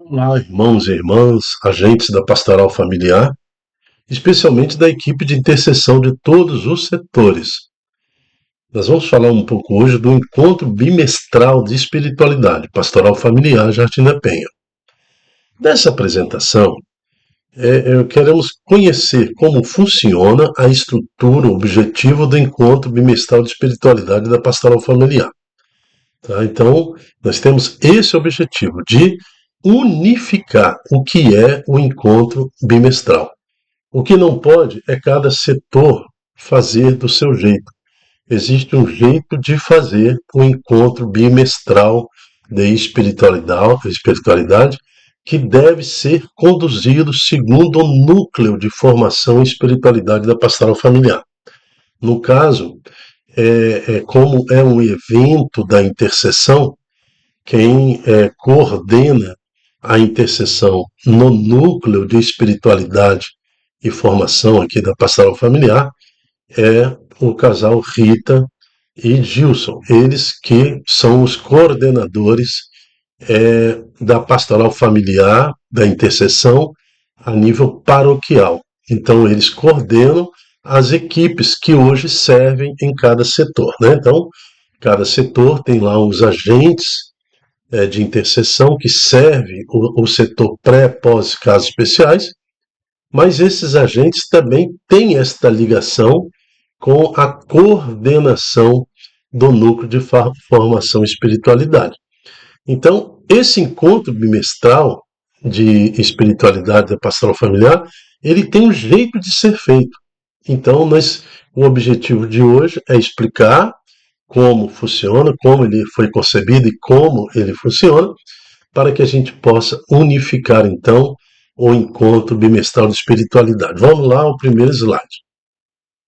Olá, irmãos e irmãs, agentes da Pastoral Familiar, especialmente da equipe de intercessão de todos os setores. Nós vamos falar um pouco hoje do encontro bimestral de espiritualidade, Pastoral Familiar Jardim da Penha. Nessa apresentação, queremos conhecer como funciona a estrutura, o objetivo do encontro bimestral de espiritualidade da Pastoral Familiar. Tá? Então, nós temos esse objetivo de unificar o que é o encontro bimestral. O que não pode é cada setor fazer do seu jeito. Existe um jeito de fazer o encontro bimestral de espiritualidade que deve ser conduzido segundo o núcleo de formação e espiritualidade da pastoral familiar. No caso, como é um evento da intercessão, quem coordena a intercessão no núcleo de espiritualidade e formação aqui da pastoral familiar é o casal Rita e Gilson, eles que são os coordenadores da pastoral familiar, da intercessão a nível paroquial. Então eles coordenam as equipes que hoje servem em cada setor, né? Então, cada setor tem lá os agentes de intercessão que serve o setor pré, pós casos especiais, mas esses agentes também têm esta ligação com a coordenação do núcleo de formação e espiritualidade. Então, esse encontro bimestral de espiritualidade da pastoral familiar, ele tem um jeito de ser feito. Então, o objetivo de hoje é explicar como funciona, como ele foi concebido e como ele funciona, para que a gente possa unificar, então, o encontro bimestral de espiritualidade. Vamos lá ao primeiro slide.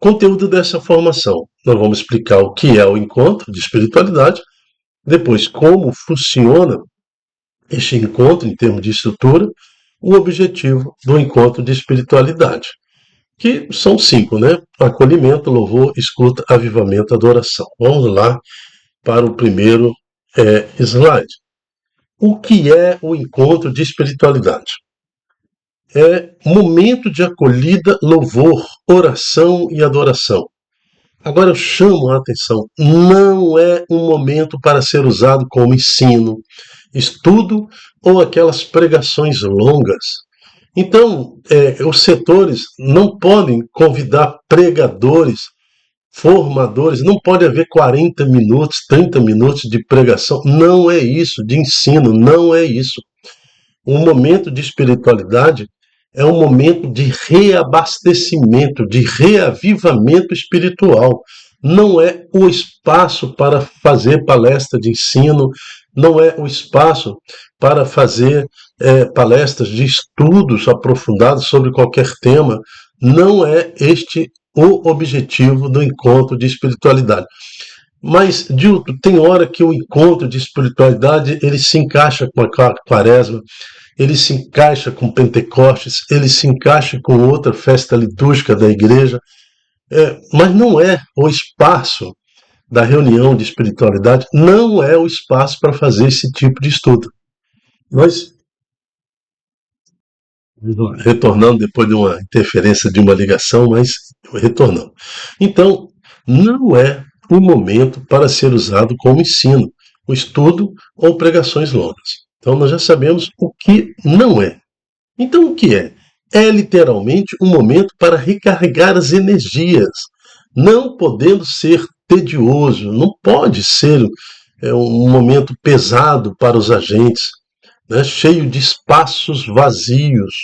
Conteúdo dessa formação. Nós vamos explicar o que é o encontro de espiritualidade, depois como funciona este encontro em termos de estrutura, o objetivo do encontro de espiritualidade, que são 5, né? Acolhimento, louvor, escuta, avivamento, adoração. Vamos lá para o primeiro slide. O que é o encontro de espiritualidade? É momento de acolhida, louvor, oração e adoração. Agora eu chamo a atenção, não é um momento para ser usado como ensino, estudo ou aquelas pregações longas. Então, os setores não podem convidar pregadores, formadores, não pode haver 40 minutos, 30 minutos de pregação, não é isso, de ensino, não é isso. Um momento de espiritualidade é um momento de reabastecimento, de reavivamento espiritual. Não é o espaço para fazer palestra de ensino, não é o espaço para fazer palestras de estudos aprofundados sobre qualquer tema. Não é este o objetivo do encontro de espiritualidade. Mas, Dilton, tem hora que o encontro de espiritualidade ele se encaixa com a quaresma, ele se encaixa com Pentecostes, ele se encaixa com outra festa litúrgica da igreja, mas não é o espaço da reunião de espiritualidade, não é o espaço para fazer esse tipo de estudo. Nós, retornando depois de uma interferência de uma ligação, mas retornando. Então, não é o momento para ser usado como ensino, o estudo ou pregações longas. Então, nós já sabemos o que não é. Então, o que é? É literalmente um momento para recarregar as energias, não podendo ser tedioso, não pode ser um momento pesado para os agentes, né, cheio de espaços vazios,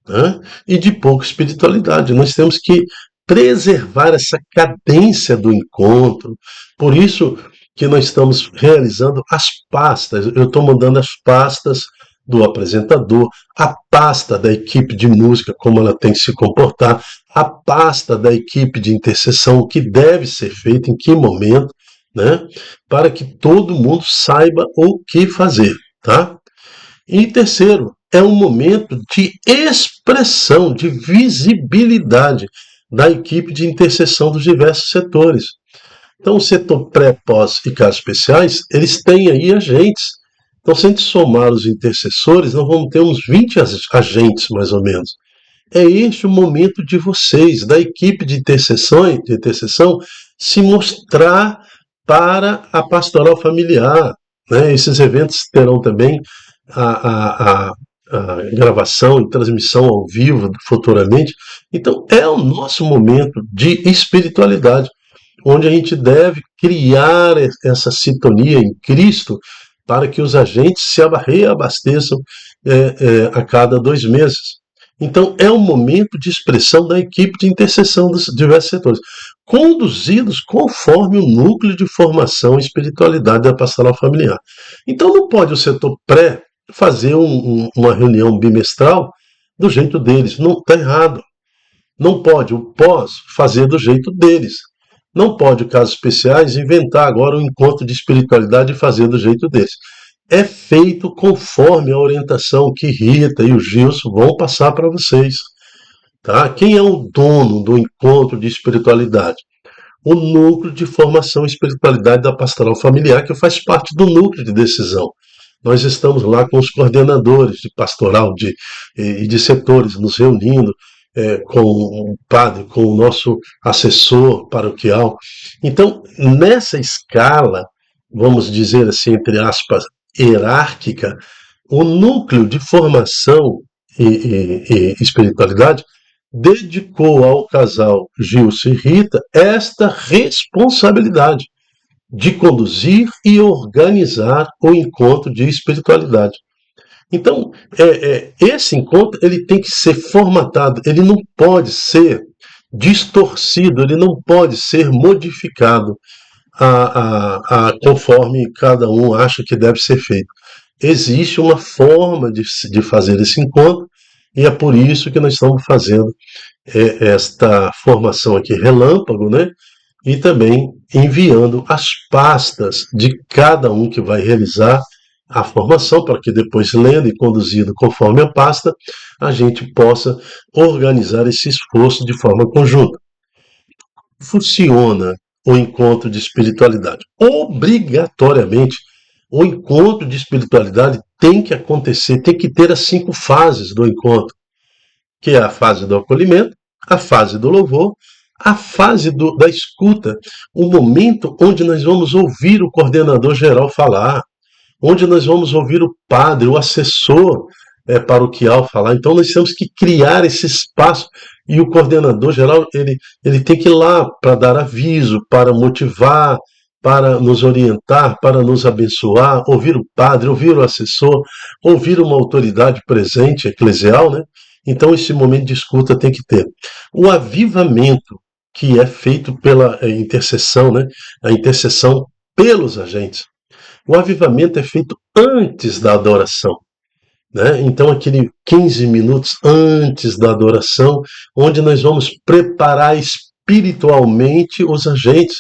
né, e de pouca espiritualidade. Nós temos que preservar essa cadência do encontro. Por isso que nós estamos realizando as pastas. Eu estou mandando as pastas do apresentador, a pasta da equipe de música, como ela tem que se comportar, a pasta da equipe de intercessão, o que deve ser feito, em que momento, né, para que todo mundo saiba o que fazer, tá? E terceiro, é um momento de expressão, de visibilidade da equipe de intercessão dos diversos setores. Então, o setor pré, pós e casos especiais, eles têm aí agentes. Então, se a gente somar os intercessores, nós vamos ter uns 20 agentes, mais ou menos. É este o momento de vocês, da equipe de intercessão, se mostrar para a pastoral familiar. Né? Esses eventos terão também a gravação e transmissão ao vivo futuramente. Então, é o nosso momento de espiritualidade, onde a gente deve criar essa sintonia em Cristo para que os agentes se reabasteçam a cada 2 meses. Então, é um momento de expressão da equipe de intercessão dos diversos setores, conduzidos conforme o núcleo de formação e espiritualidade da pastoral familiar. Então, não pode o setor pré fazer uma reunião bimestral do jeito deles. Não está errado. Não pode o pós fazer do jeito deles. Não pode, casos especiais, inventar agora um encontro de espiritualidade e fazer do jeito deles. É feito conforme a orientação que Rita e o Gilson vão passar para vocês. Tá? Quem é o dono do encontro de espiritualidade? O núcleo de formação e espiritualidade da pastoral familiar, que faz parte do núcleo de decisão. Nós estamos lá com os coordenadores de pastoral e de setores, nos reunindo com o padre, com o nosso assessor paroquial. Então, nessa escala, vamos dizer assim, entre aspas, hierárquica, o núcleo de formação e espiritualidade dedicou ao casal Gilson e Rita esta responsabilidade de conduzir e organizar o encontro de espiritualidade. Então, esse encontro ele tem que ser formatado, ele não pode ser distorcido, ele não pode ser modificado conforme cada um acha que deve ser feito. Existe uma forma de fazer esse encontro e é por isso que nós estamos fazendo esta formação aqui relâmpago, né? E também enviando as pastas de cada um que vai realizar a formação, para que depois, lendo e conduzido conforme a pasta, a gente possa organizar esse esforço de forma conjunta. Funciona o encontro de espiritualidade. Obrigatoriamente, o encontro de espiritualidade tem que acontecer, tem que ter as 5 fases do encontro, que é a fase do acolhimento, a fase do louvor, a fase da escuta, o momento onde nós vamos ouvir o coordenador geral falar, onde nós vamos ouvir o padre, o assessor paroquial falar. Então nós temos que criar esse espaço e o coordenador geral ele tem que ir lá para dar aviso, para motivar, para nos orientar, para nos abençoar, ouvir o padre, ouvir o assessor, ouvir uma autoridade presente, eclesial, né? Então esse momento de escuta tem que ter. O avivamento que é feito pela intercessão, né? A intercessão pelos agentes. O avivamento é feito antes da adoração. Né? Então, aquele 15 minutos antes da adoração, onde nós vamos preparar espiritualmente os agentes,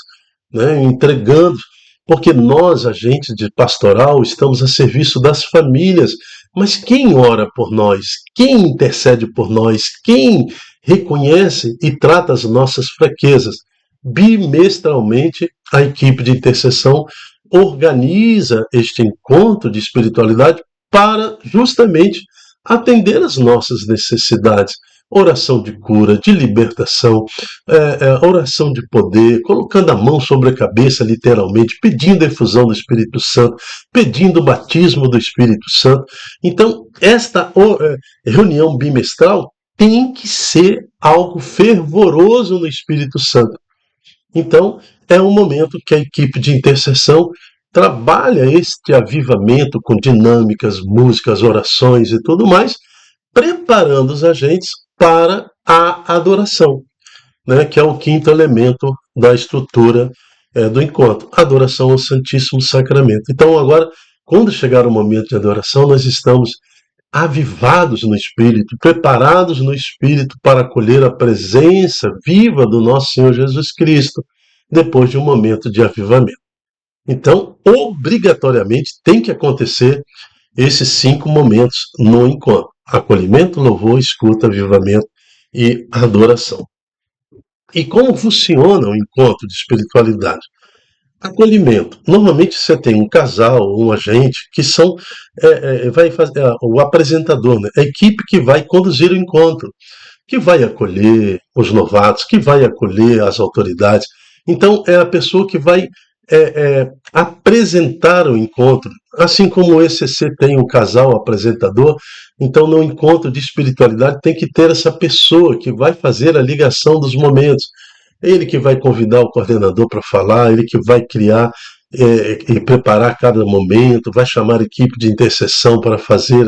né? Entregando, porque nós, agentes de pastoral, estamos a serviço das famílias. Mas quem ora por nós? Quem intercede por nós? Quem reconhece e trata as nossas fraquezas? Bimestralmente, a equipe de intercessão organiza este encontro de espiritualidade para justamente atender às nossas necessidades. Oração de cura, de libertação, oração de poder, colocando a mão sobre a cabeça, literalmente, pedindo a efusão do Espírito Santo, pedindo o batismo do Espírito Santo. Então, esta reunião bimestral tem que ser algo fervoroso no Espírito Santo. Então, é um momento que a equipe de intercessão trabalha este avivamento com dinâmicas, músicas, orações e tudo mais, preparando os agentes para a adoração, né, que é o 5º elemento da estrutura do encontro, adoração ao Santíssimo Sacramento. Então, agora, quando chegar o momento de adoração, nós estamos avivados no Espírito, preparados no Espírito para acolher a presença viva do nosso Senhor Jesus Cristo, depois de um momento de avivamento. Então, obrigatoriamente, tem que acontecer esses 5 momentos no encontro: acolhimento, louvor, escuta, avivamento e adoração. E como funciona o encontro de espiritualidade? Acolhimento. Normalmente você tem um casal, um agente, que são vai fazer o apresentador, né? A equipe que vai conduzir o encontro, que vai acolher os novatos, que vai acolher as autoridades. Então, é a pessoa que vai apresentar o encontro. Assim como o ECC tem um casal apresentador, então no encontro de espiritualidade tem que ter essa pessoa que vai fazer a ligação dos momentos. Ele que vai convidar o coordenador para falar, ele que vai criar e preparar cada momento, vai chamar a equipe de intercessão para fazer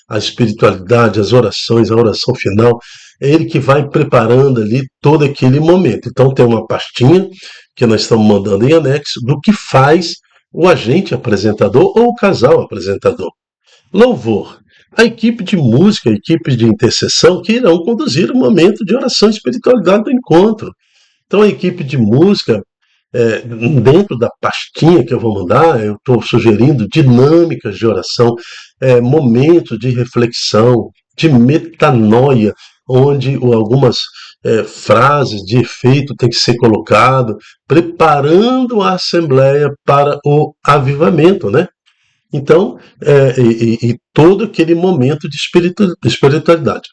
a espiritualidade, as orações, a oração final. É ele que vai preparando ali todo aquele momento. Então tem uma pastinha que nós estamos mandando em anexo do que faz o agente apresentador ou o casal apresentador. Louvor. A equipe de música, a equipe de intercessão que irão conduzir o momento de oração e espiritualidade do encontro. Então a equipe de música, dentro da pastinha que eu vou mandar, eu estou sugerindo dinâmicas de oração, momentos de reflexão, de metanoia, onde algumas frases de efeito têm que ser colocado, preparando a assembleia para o avivamento, né? Então, e todo aquele momento de espiritualidade.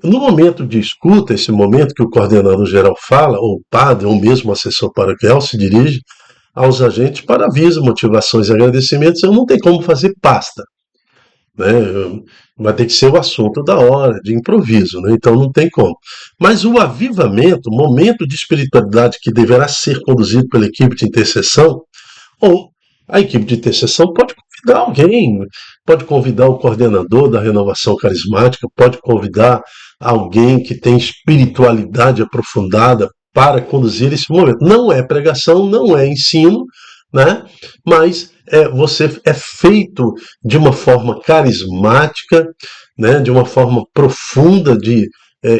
No momento de escuta, esse momento que o coordenador geral fala, ou o padre, ou mesmo o assessor paroquial se dirige aos agentes para aviso, motivações e agradecimentos, eu não tenho como fazer pasta, né? Vai ter que ser o assunto da hora, de improviso, né? Então não tem como. Mas o avivamento, momento de espiritualidade que deverá ser conduzido pela equipe de intercessão, ou a equipe de intercessão pode convidar alguém, pode convidar o coordenador da renovação carismática, pode convidar alguém que tem espiritualidade aprofundada para conduzir esse momento. Não é pregação, não é ensino, né? Mas você é feito de uma forma carismática, né? De uma forma profunda de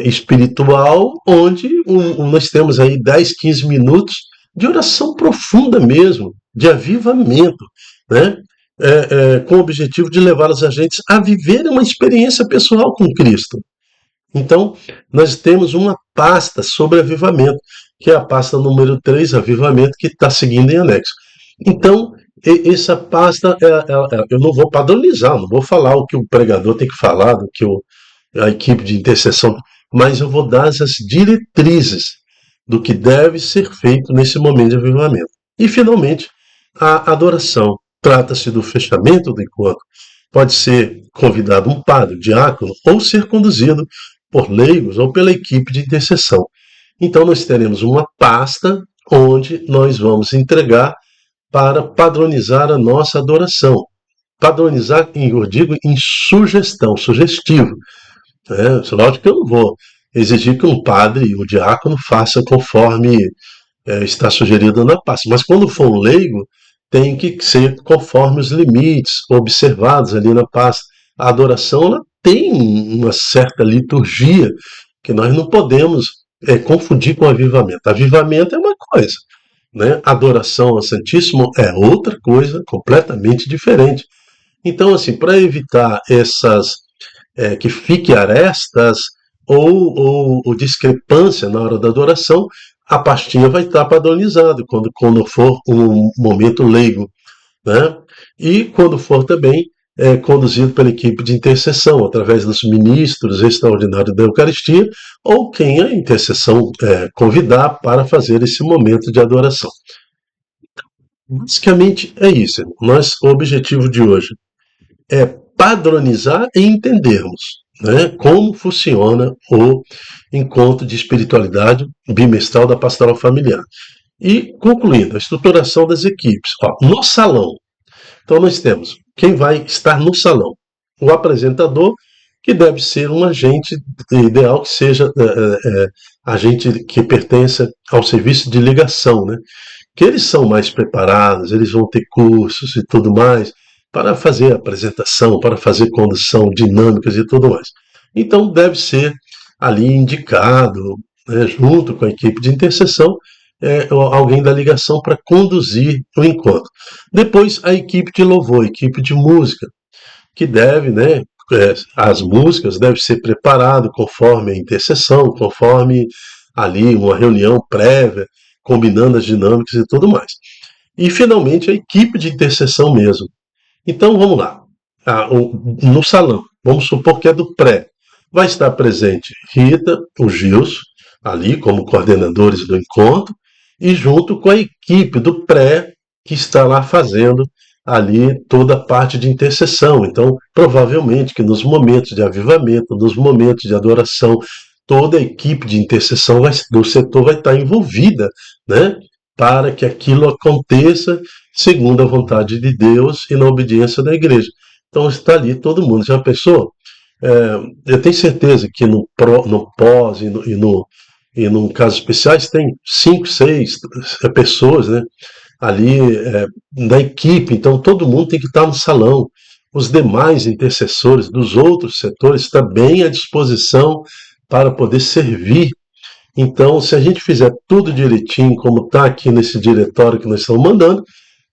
espiritual, onde nós temos aí 10, 15 minutos de oração profunda mesmo, de avivamento, né? Com o objetivo de levar os agentes a viver uma experiência pessoal com Cristo. Então, nós temos uma pasta sobre avivamento, que é a pasta número 3, avivamento, que está seguindo em anexo. Então, essa pasta, eu não vou padronizar, não vou falar o que o pregador tem que falar, do que a equipe de intercessão, mas eu vou dar as diretrizes do que deve ser feito nesse momento de avivamento. E, finalmente, a adoração. Trata-se do fechamento do encontro. Pode ser convidado um padre, um diácono, ou ser conduzido por leigos ou pela equipe de intercessão. Então, nós teremos uma pasta onde nós vamos entregar para padronizar a nossa adoração. Padronizar, eu digo, em sugestão, sugestivo. Lógico que eu não vou exigir que um padre e um diácono faça conforme está sugerido na pasta. Mas quando for um leigo, tem que ser conforme os limites observados ali na pasta. A adoração ela tem uma certa liturgia que nós não podemos confundir com avivamento. Avivamento é uma coisa, né? Adoração ao Santíssimo é outra coisa completamente diferente. Então, assim, para evitar essas que fique arestas ou discrepância na hora da adoração, a pastinha vai estar padronizada quando for um momento leigo, né? E quando for também conduzido pela equipe de intercessão, através dos ministros extraordinários da Eucaristia, ou quem a intercessão convidar para fazer esse momento de adoração. Basicamente é isso. O objetivo de hoje é padronizar e entendermos, né, como funciona o encontro de espiritualidade bimestral da pastoral familiar. E, concluindo, a estruturação das equipes. No salão, então nós temos quem vai estar no salão. O apresentador, que deve ser um agente, ideal que seja agente que pertença ao serviço de ligação, né? Que eles são mais preparados, eles vão ter cursos e tudo mais, para fazer apresentação, para fazer condução, dinâmicas e tudo mais. Então deve ser ali indicado, né, junto com a equipe de intercessão, alguém da ligação para conduzir o encontro. Depois a equipe de louvor, a equipe de música, que deve, né, as músicas devem ser preparadas conforme a intercessão, conforme ali uma reunião prévia, combinando as dinâmicas e tudo mais. e finalmente a equipe de intercessão mesmo. Então vamos lá. No salão, vamos supor que é do pré, vai estar presente Rita, o Gilson, ali como coordenadores do encontro, e junto com a equipe do pré que está lá fazendo ali toda a parte de intercessão. Então, provavelmente que nos momentos de avivamento, nos momentos de adoração, toda a equipe de intercessão do setor vai estar envolvida, né? Para que aquilo aconteça segundo a vontade de Deus e na obediência da igreja. Então está ali todo mundo. Já pensou? Eu tenho certeza que no pós e no casos especiais tem 5, 6 pessoas, né, ali da equipe. Então todo mundo tem que estar no salão. Os demais intercessores dos outros setores também à disposição para poder servir. Então, se a gente fizer tudo direitinho, como está aqui nesse diretório que nós estamos mandando,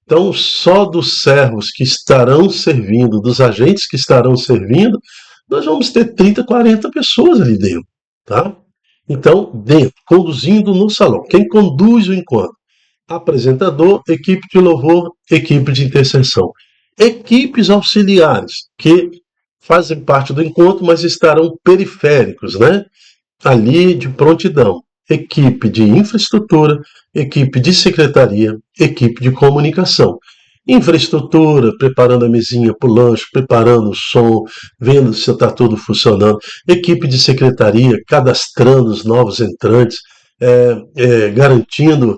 então só dos servos que estarão servindo, dos agentes que estarão servindo, nós vamos ter 30, 40 pessoas ali dentro, tá? Então, dentro, conduzindo no salão. Quem conduz o encontro? Apresentador, equipe de louvor, equipe de intercessão. Equipes auxiliares, que fazem parte do encontro, mas estarão periféricos, né? Ali de prontidão. Equipe de infraestrutura, equipe de secretaria, equipe de comunicação. Infraestrutura, preparando a mesinha para o lanche, preparando o som, vendo se está tudo funcionando. Equipe de secretaria, cadastrando os novos entrantes, garantindo,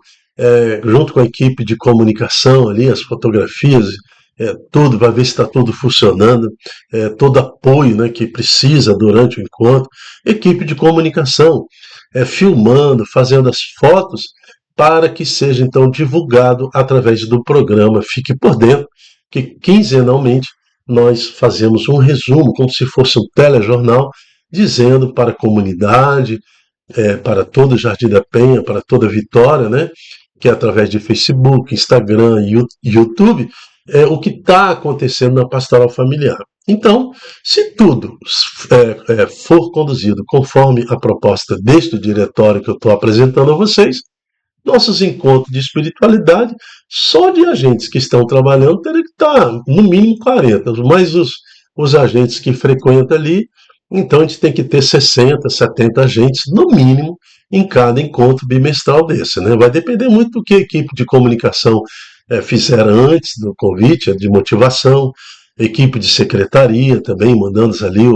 junto com a equipe de comunicação ali, as fotografias, tudo, vai ver se está tudo funcionando, todo apoio, né, que precisa durante o encontro. Equipe de comunicação, filmando, fazendo as fotos, para que seja então divulgado através do programa Fique por Dentro, que quinzenalmente nós fazemos um resumo, como se fosse um telejornal, dizendo para a comunidade, para todo o Jardim da Penha, para toda a Vitória, né, que é através de Facebook, Instagram e YouTube, o que está acontecendo na pastoral familiar. Então, se tudo for conduzido conforme a proposta deste diretório que eu estou apresentando a vocês, nossos encontros de espiritualidade, só de agentes que estão trabalhando, teria que estar no mínimo 40, mas os agentes que frequentam ali, então a gente tem que ter 60, 70 agentes, no mínimo, em cada encontro bimestral desse, né? Vai depender muito do que a equipe de comunicação fizer antes do convite, de motivação, equipe de secretaria também, mandando ali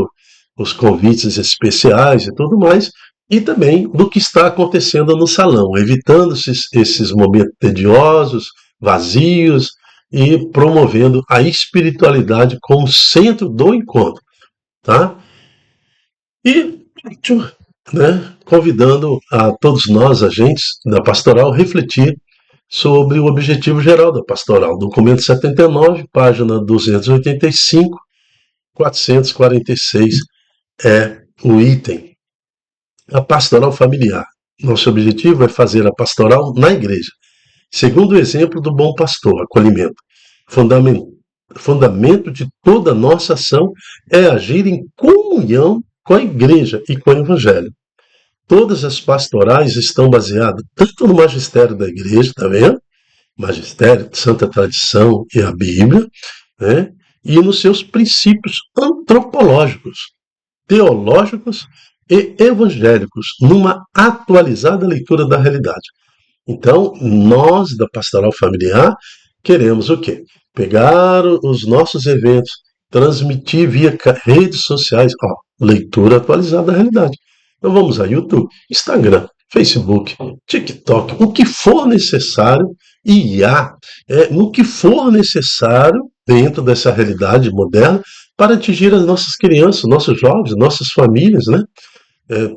os convites especiais e tudo mais, e também do que está acontecendo no salão, evitando esses momentos tediosos, vazios, e promovendo a espiritualidade como centro do encontro, tá? E, né, convidando a todos nós, agentes da pastoral, refletir sobre o objetivo geral da pastoral. Documento 79, página 285, 446 é o item. A pastoral familiar. Nosso objetivo é fazer a pastoral na igreja, segundo o exemplo do bom pastor, acolhimento. Fundamento de toda a nossa ação é agir em comunhão com a igreja e com o evangelho. Todas as pastorais estão baseadas tanto no magistério da igreja, tá vendo? Magistério, Santa Tradição e a Bíblia, né? E nos seus princípios antropológicos, teológicos e evangélicos, numa atualizada leitura da realidade. Então, nós da Pastoral Familiar queremos o quê? Pegar os nossos eventos, transmitir via redes sociais, leitura atualizada da realidade. Então vamos a YouTube, Instagram, Facebook, TikTok, o que for necessário, IA, no que for necessário dentro dessa realidade moderna para atingir as nossas crianças, nossos jovens, nossas famílias, né?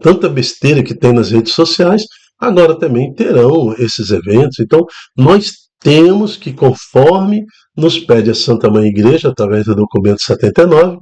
Tanta besteira que tem nas redes sociais, agora também terão esses eventos. Então, nós temos que, conforme nos pede a Santa Mãe Igreja, através do documento 79,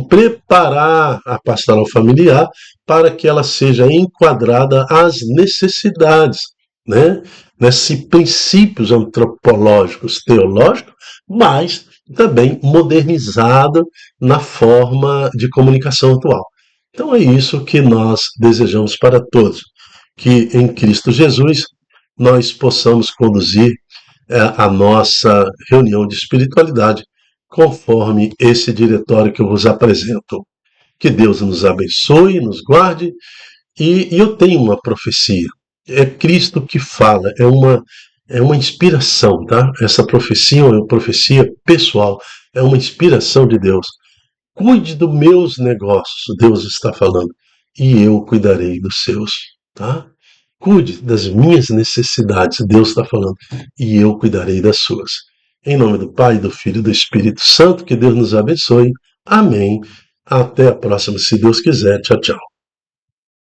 preparar a pastoral familiar para que ela seja enquadrada às necessidades, né? Nesses princípios antropológicos, teológicos, mas também modernizada na forma de comunicação atual. Então é isso que nós desejamos para todos, que em Cristo Jesus nós possamos conduzir a nossa reunião de espiritualidade, conforme esse diretório que eu vos apresento. Que Deus nos abençoe, nos guarde, e eu tenho uma profecia. É Cristo que fala, é uma inspiração, tá? Essa profecia é uma profecia pessoal, é uma inspiração de Deus. Cuide dos meus negócios, Deus está falando, e eu cuidarei dos seus, tá? Cuide das minhas necessidades, Deus está falando, e eu cuidarei das suas. Em nome do Pai, do Filho e do Espírito Santo, que Deus nos abençoe. Amém. Até a próxima, se Deus quiser. Tchau, tchau.